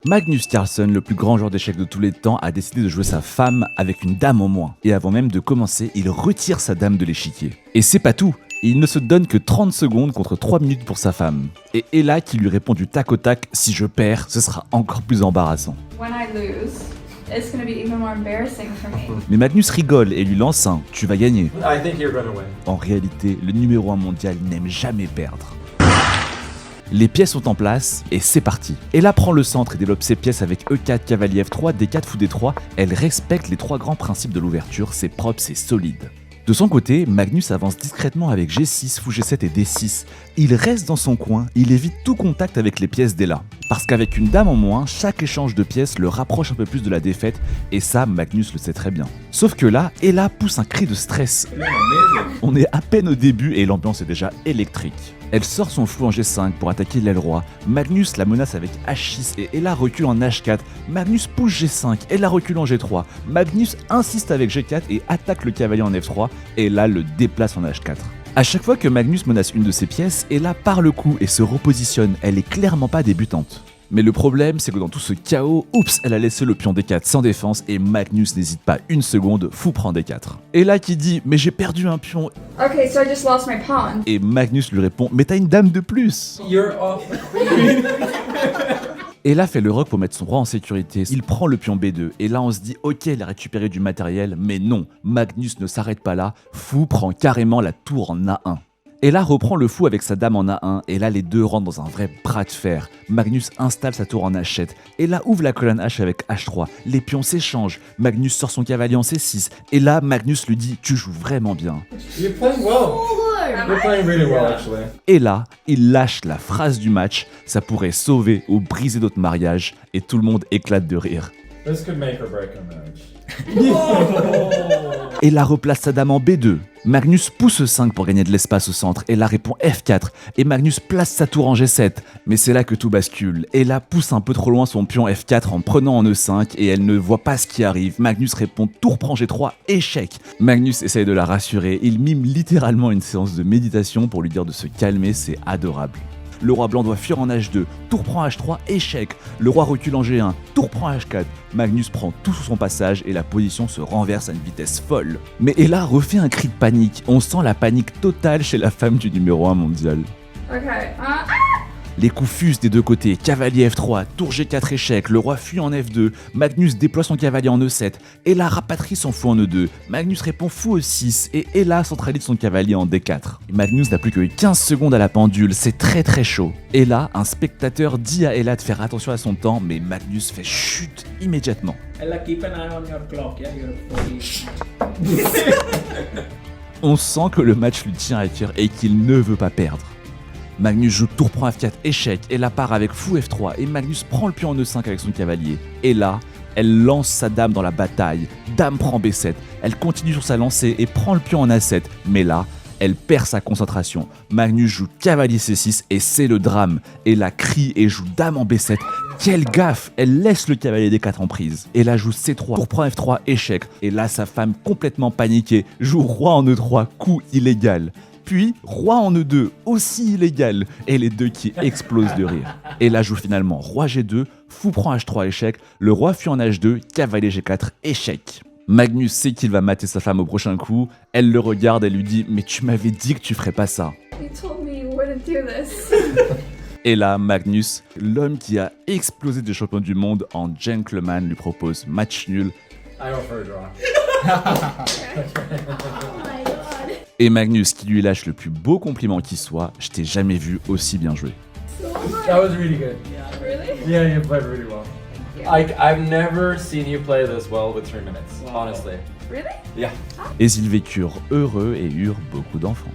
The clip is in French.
Magnus Carlsen, le plus grand joueur d'échecs de tous les temps, a décidé de jouer sa femme avec une dame en moins. Et avant même de commencer, il retire sa dame de l'échiquier. Et c'est pas tout, il ne se donne que 30 secondes contre 3 minutes pour sa femme. Et Ella qui lui répond du tac au tac, si je perds, ce sera encore plus embarrassant. When I lose, it's gonna be even more embarrassing for me. Mais Magnus rigole et lui lance un « tu vas gagner ». I think you're gonna win. En réalité, le numéro 1 mondial n'aime jamais perdre. Les pièces sont en place et c'est parti. Ella prend le centre et développe ses pièces avec E4, cavalier F3, D4, fou D3. Elle respecte les 3 grands principes de l'ouverture, c'est propre, c'est solide. De son côté, Magnus avance discrètement avec G6, fou G7 et D6. Il reste dans son coin, il évite tout contact avec les pièces d'Ella. Parce qu'avec une dame en moins, chaque échange de pièces le rapproche un peu plus de la défaite, et ça, Magnus le sait très bien. Sauf que là, Ella pousse un cri de stress. On est à peine au début et l'ambiance est déjà électrique. Elle sort son fou en G5 pour attaquer l'aile roi. Magnus la menace avec H6 et Ella recule en H4. Magnus pousse G5, Ella recule en G3. Magnus insiste avec G4 et attaque le cavalier en F3. Ella le déplace en H4. À chaque fois que Magnus menace une de ses pièces, Ella part le coup et se repositionne. Elle est clairement pas débutante. Mais le problème, c'est que dans tout ce chaos, elle a laissé le pion D4 sans défense et Magnus n'hésite pas une seconde, fou prend D4. Et là qui dit « mais j'ai perdu un pion » Okay, so I just lost my pawn. et Magnus lui répond « mais t'as une dame de plus !» You're off the queen. Et là fait le roc pour mettre son roi en sécurité, il prend le pion B2 et là on se dit ok il a récupéré du matériel, mais non, Magnus ne s'arrête pas là, fou prend carrément la tour en A1. Et là reprend le fou avec sa dame en A1 et là les deux rentrent dans un vrai bras de fer. Magnus installe sa tour en H7 et là ouvre la colonne H avec H3, les pions s'échangent, Magnus sort son cavalier en C6 et là Magnus lui dit tu joues vraiment bien. You're playing well. You're playing really well, actually. Et là, il lâche la phrase du match, ça pourrait sauver ou briser notre mariage, et tout le monde éclate de rire. This could make or break our marriage. Et là replace sa dame en B2. Magnus pousse 5 pour gagner de l'espace au centre, et là répond F4, et Magnus place sa tour en G7. Mais c'est là que tout bascule. Et là pousse un peu trop loin son pion F4 en prenant en E5, et elle ne voit pas ce qui arrive. Magnus répond tour prend G3, échec. Magnus essaye de la rassurer, il mime littéralement une séance de méditation pour lui dire de se calmer, c'est adorable. Le roi blanc doit fuir en H2, tour prend H3, échec. Le roi recule en G1, tour prend H4. Magnus prend tout sous son passage et la position se renverse à une vitesse folle. Mais Ella refait un cri de panique. On sent la panique totale chez la femme du numéro 1 mondial. Okay. Les coups fusent des deux côtés, cavalier F3, tour G4 échec, le roi fuit en F2, Magnus déploie son cavalier en E7, Ella rapatrie son fou en E2, Magnus répond fou E6 et Ella centralise son cavalier en D4. Magnus n'a plus que 15 secondes à la pendule, c'est très chaud. Et là, un spectateur dit à Ella de faire attention à son temps, mais Magnus fait chute immédiatement. Ella, keep an eye on your clock, yeah? You're 40. On sent que le match lui tient à cœur et qu'il ne veut pas perdre. Magnus joue tour prend F4, échec, et la part avec fou F3, et Magnus prend le pion en E5 avec son cavalier. Et là, elle lance sa dame dans la bataille, dame prend B7, elle continue sur sa lancée et prend le pion en A7, mais là, elle perd sa concentration. Magnus joue cavalier C6 et c'est le drame. Et la crie et joue dame en B7. Quelle gaffe! Elle laisse le cavalier D4 en prise. Et là joue C3, tour prend F3, échec. Et là sa femme complètement paniquée joue roi en E3, coup illégal. Puis roi en E2, aussi illégal, et les deux qui explosent de rire. Et là joue finalement roi G2, fou prend H3 échec, le roi fuit en H2, cavalier G4 échec. Magnus sait qu'il va mater sa femme au prochain coup, elle le regarde et lui dit « mais tu m'avais dit que tu ferais pas ça ». You told me you wouldn't do this. Et là, Magnus, l'homme qui a explosé des champions du monde en gentleman, lui propose match nul. I offer a draw. Oh my god. Et Magnus qui lui lâche le plus beau compliment qui soit, je t'ai jamais vu aussi bien jouer. That was really good. Really? Yeah, you played really well. I've never seen you play this well with 3 minutes, honestly. Really? Yeah. Et ils vécurent heureux et eurent beaucoup d'enfants.